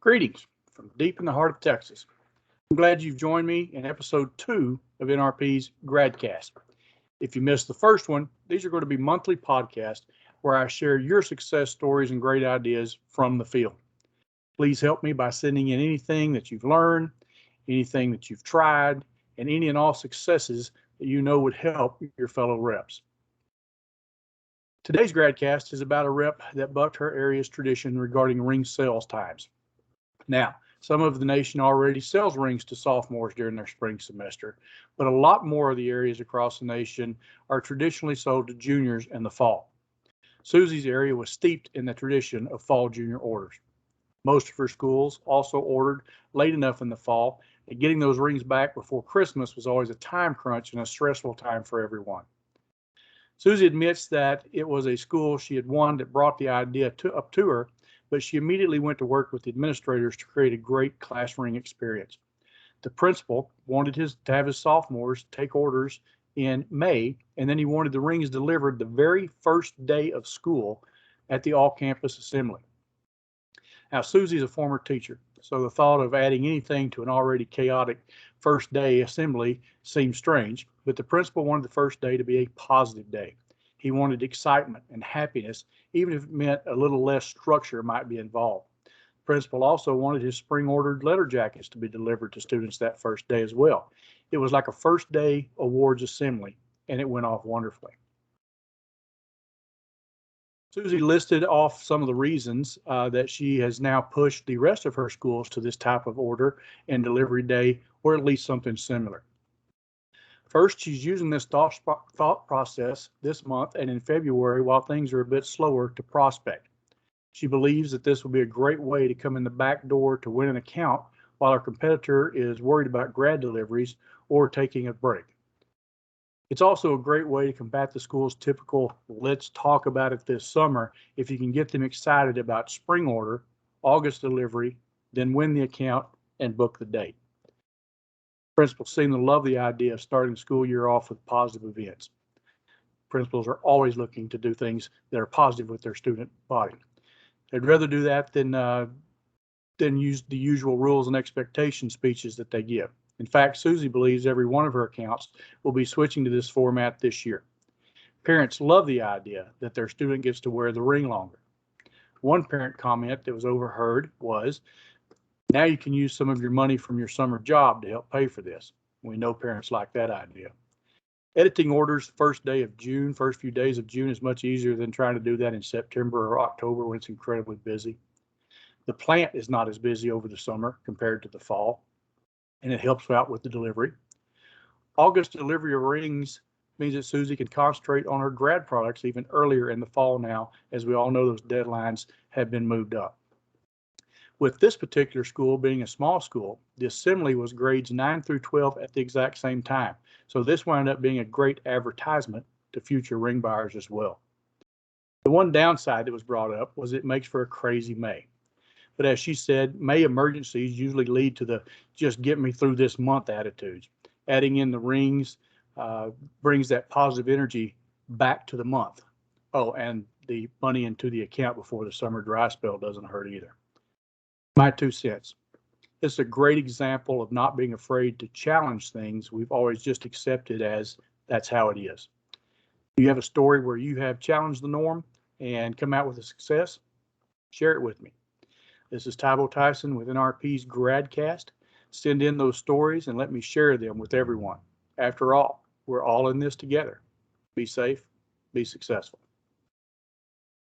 Greetings from deep in the heart of Texas. I'm glad you've joined me in episode 2 of NRP's GradCast. If you missed the first one, these are going to be monthly podcasts where I share your success stories and great ideas from the field. Please help me by sending in anything that you've learned, anything that you've tried, and any and all successes that you know would help your fellow reps. Today's GradCast is about a rep that bucked her area's tradition regarding ring sales times. Now, some of the nation already sells rings to sophomores during their spring semester, but a lot more of the areas across the nation are traditionally sold to juniors in the fall. Susie's area was steeped in the tradition of fall junior orders. Most of her schools also ordered late enough in the fall that getting those rings back before Christmas was always a time crunch and a stressful time for everyone. Susie admits that it was a school she had won that brought the idea up to her, but she immediately went to work with the administrators to create a great class ring experience. The principal wanted to have his sophomores take orders in May, and then he wanted the rings delivered the very first day of school at the all-campus assembly. Now, Susie's a former teacher, so the thought of adding anything to an already chaotic first day assembly seemed strange, but the principal wanted the first day to be a positive day. He wanted excitement and happiness, even if it meant a little less structure might be involved. The principal also wanted his spring ordered letter jackets to be delivered to students that first day as well. It was like a first day awards assembly, and it went off wonderfully. Susie listed off some of the reasons that she has now pushed the rest of her schools to this type of order and delivery day, or at least something similar. First, she's using this thought process this month and in February while things are a bit slower to prospect. She believes that this will be a great way to come in the back door to win an account while our competitor is worried about grad deliveries or taking a break. It's also a great way to combat the school's typical let's talk about it this summer if you can get them excited about spring order, August delivery, then win the account and book the date. Principals seem to love the idea of starting the school year off with positive events. Principals are always looking to do things that are positive with their student body. They'd rather do that than use the usual rules and expectation speeches that they give. In fact, Susie believes every one of her accounts will be switching to this format this year. Parents love the idea that their student gets to wear the ring longer. One parent comment that was overheard was, "Now you can use some of your money from your summer job to help pay for this." We know parents like that idea. Editing orders first few days of June is much easier than trying to do that in September or October when it's incredibly busy. The plant is not as busy over the summer compared to the fall, and it helps out with the delivery. August delivery of rings means that Susie can concentrate on her grad products even earlier in the fall now, as we all know those deadlines have been moved up. With this particular school being a small school, the assembly was grades 9 through 12 at the exact same time. So this wound up being a great advertisement to future ring buyers as well. The one downside that was brought up was it makes for a crazy May. But as she said, May emergencies usually lead to the just get me through this month attitudes. Adding in the rings brings that positive energy back to the month. Oh, and the money into the account before the summer dry spell doesn't hurt either. My 2 cents. It's a great example of not being afraid to challenge things we've always just accepted as that's how it is. You have a story where you have challenged the norm and come out with a success? Share it with me. This is Tybo Tyson with NRP's GradCast. Send in those stories and let me share them with everyone. After all, we're all in this together. Be safe, be successful.